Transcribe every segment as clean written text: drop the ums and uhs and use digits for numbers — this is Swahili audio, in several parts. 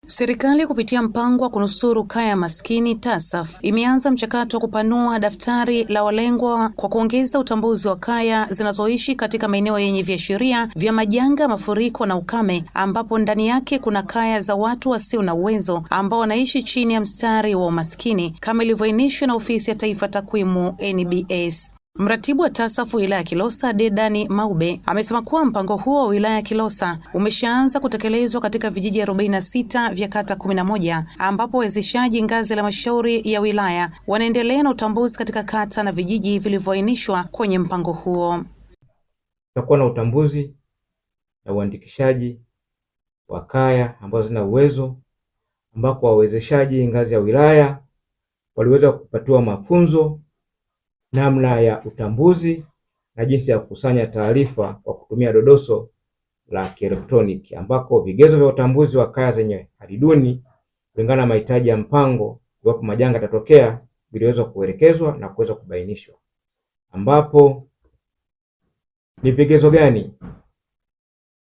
Serikali kupitia mpango wa kunusuru kaya maskini TASAF imeanza mchakato wa kupanua daftari la walengwa kwa kuongeza utambuzi wa kaya zinazoishi katika maeneo yenye viashiria vya majanga, mafuriko na ukame, ambapo ndani yake kuna kaya za watu wasio na uwezo ambao wanaishi chini ya mstari wa umaskini kama ilivyoainishwa na Ofisi ya Taifa Takwimu NBS. Mratibu wa TASAF wilaya ya Kilosa Dedani Maube amesema kuwa mpango huo wa wilaya ya Kilosa umeshaanza kutekelezwa katika vijiji 46 vya kata 11 ambapo wawezeshaji ngazi ya halmashauri ya wilaya wanaendelea na utambuzi katika kata na vijiji vilivyoainishwa kwenye mpango huo. Tutakuwa na utambuzi na uandikishaji wa kaya ambazo zina uwezo, ambako wawezeshaji ngazi ya wilaya waliweza kupatiwa mafunzo namna ya utambuzi na jinsi ya kukusanya taarifa kwa kutumia dodoso la kielektroniki, ambako vigezo vya utambuzi wa kaya zenye hali duni kulingana na mahitaji ya mpango iwapo majanga yatatokea viliweza kuelekezwa na kuweza kubainishwa. Ambapo ni vigezo gani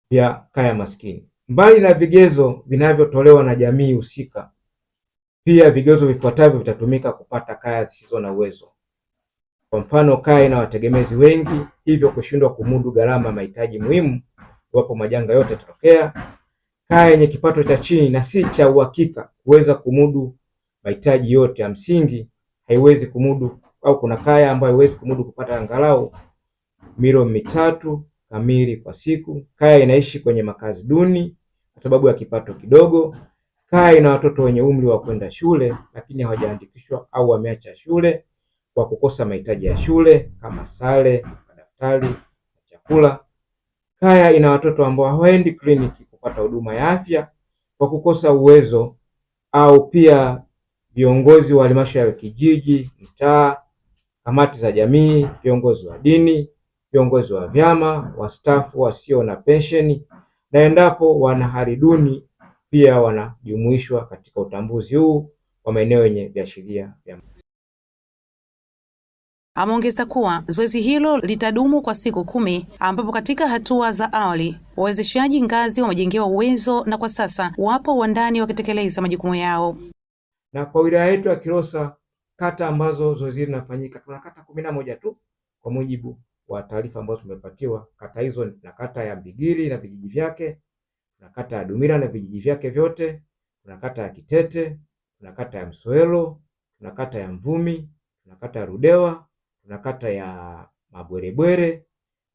vya kaya maskini? Mbali na vigezo vinavyotolewa na jamii husika, pia vigezo vifuatavyo vitatumika kupata kaya zisizo na uwezo. Kwa mfano, kaya ina wategemezi wengi, hivyo kushindwa kumudu gharama mahitaji muhimu iwapo majanga yote yatatokea. Kaya yenye kipato cha chini na si cha uhakika kuweza kumudu mahitaji yote ya msingi, haiwezi kumudu, au kuna kaya ambayo haiwezi kumudu kupata angalau milo 3 kamili kwa siku. Kaya inaishi kwenye makazi duni kwa sababu ya kipato kidogo. Kaya ina watoto wenye umri wa kwenda shule lakini hawajaandikishwa au wameacha shule kwa kukosa mahitaji ya shule kama sare, madaftari, chakula. Kaya ina watoto ambao hawaendi kliniki kupata huduma ya afya kwa kukosa uwezo, au pia viongozi wa halmashauri ya kijiji, mtaa, kamati za jamii, viongozi wa dini, viongozi wa vyama, wastaafu wasio na pensheni, na endapo wana hali duni pia wanajumuishwa katika utambuzi huu wa maeneo yenye viashiria vya. Ameongeza kuwa zoezi hilo litadumu kwa siku 10, ambapo katika hatua za awali wawezeshaji ngazi wamejengewa uwezo na kwa sasa wapo wandani wakitekeleza majukumu yao. Na kwa wilaya yetu ya Kilosa, kata ambazo zoezi linafanyika, tuna kata 11 tu kwa mujibu wa taarifa ambazo tumepatiwa. Kata hizo na kata ya Mbigili na vijiji vyake, na kata ya Dumila na vijiji vyake vyote, na kata ya Kitete, na kata ya Msoelo, na kata ya Mvumi, na kata ya Rudewa, na kata ya Mabwerebwere,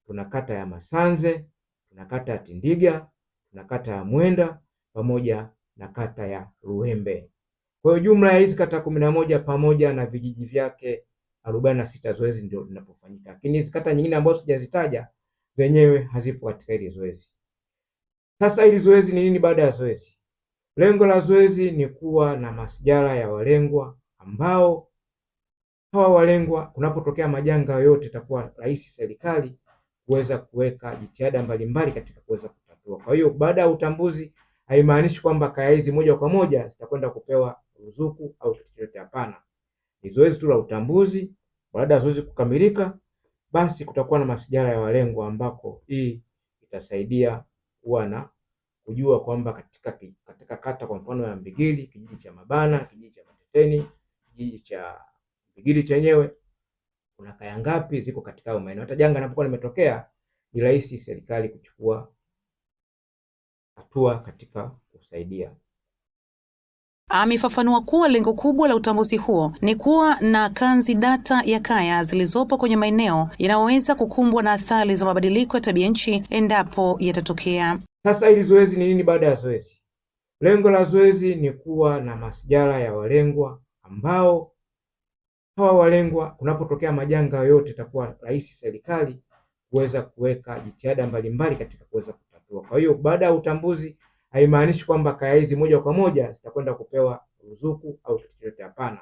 tuna kata ya Masanze, tuna kata ya Tindiga, tuna kata ya Mwenda pamoja na kata ya Ruembe. Kwa hiyo jumla ya hizi kata 11 pamoja na vijiji vyake 46 zoezi ndio linapofanyika. Lakini hizi kata nyingine ambazo sijazitaja zenyewe hazipo katika hili zoezi. Sasa hili zoezi ni nini baada ya zoezi? Lengo la zoezi ni kuwa na masijara ya walengwa, ambao hawa walengwa kunapotokea majanga yoyote itakuwa rahisi serikali kuweza kuweka jitihada mbalimbali katika kuweza kutatua. Kwa hiyo baada ya utambuzi haimaanishi kwamba kaya hizi moja kwa moja zitakwenda kupewa ruzuku au kitu chochote, hapana. Ni zoezi tu la utambuzi. Baada ya zoezi kukamilika, basi kutakuwa na masijara ya walengwa, ambako hii itasaidia kuwa na kujua kwamba katika kata kwa mfano ya Mbigili, kijiji cha Mabana, kijiji cha Mateteni, kijiji cha Mbigili chenyewe, kuna kaya ngapi ziko katika maeneo. Hata janga linapokuwa limetokea ni rahisi serikali kuchukua hatua katika kusaidia. Amefafanua kuwa lengo kubwa la utambuzi huo ni kuwa na kanzi data ya kaya zilizopo kwenye maeneo yanayoweza kukumbwa na athari za mabadiliko ya tabia nchi endapo yatatokea. Sasa hili zoezi ni nini baada ya zoezi? Lengo la zoezi ni kuwa na masijara ya walengwa, ambao hawa walengwa kunapotokea majanga yoyote itakuwa rahisi serikali kuweza kuweka jitihada mbalimbali katika kuweza kutatua. Kwa hiyo baada ya utambuzi haimaanishi kwamba kaya hizi moja kwa moja zitakwenda kupewa ruzuku au kitu chochote, hapana.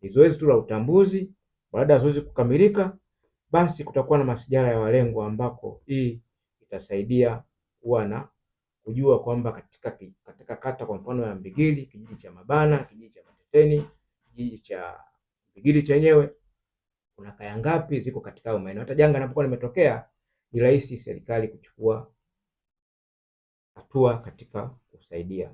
Ni zoezi tu la utambuzi. Baada ya zoezi kukamilika, basi kutakuwa na masijara ya walengwa, ambako hii itasaidia kuwa na kujua kwamba katika kata kwa mfano ya Mbigili, kijiji cha Mabana, kijiji cha Mateteni, kijiji cha Mbigili chenyewe, kuna kaya ngapi ziko katika maeneo. Hata janga linapokuwa limetokea ni rahisi serikali kuchukua hatua katika kusaidia.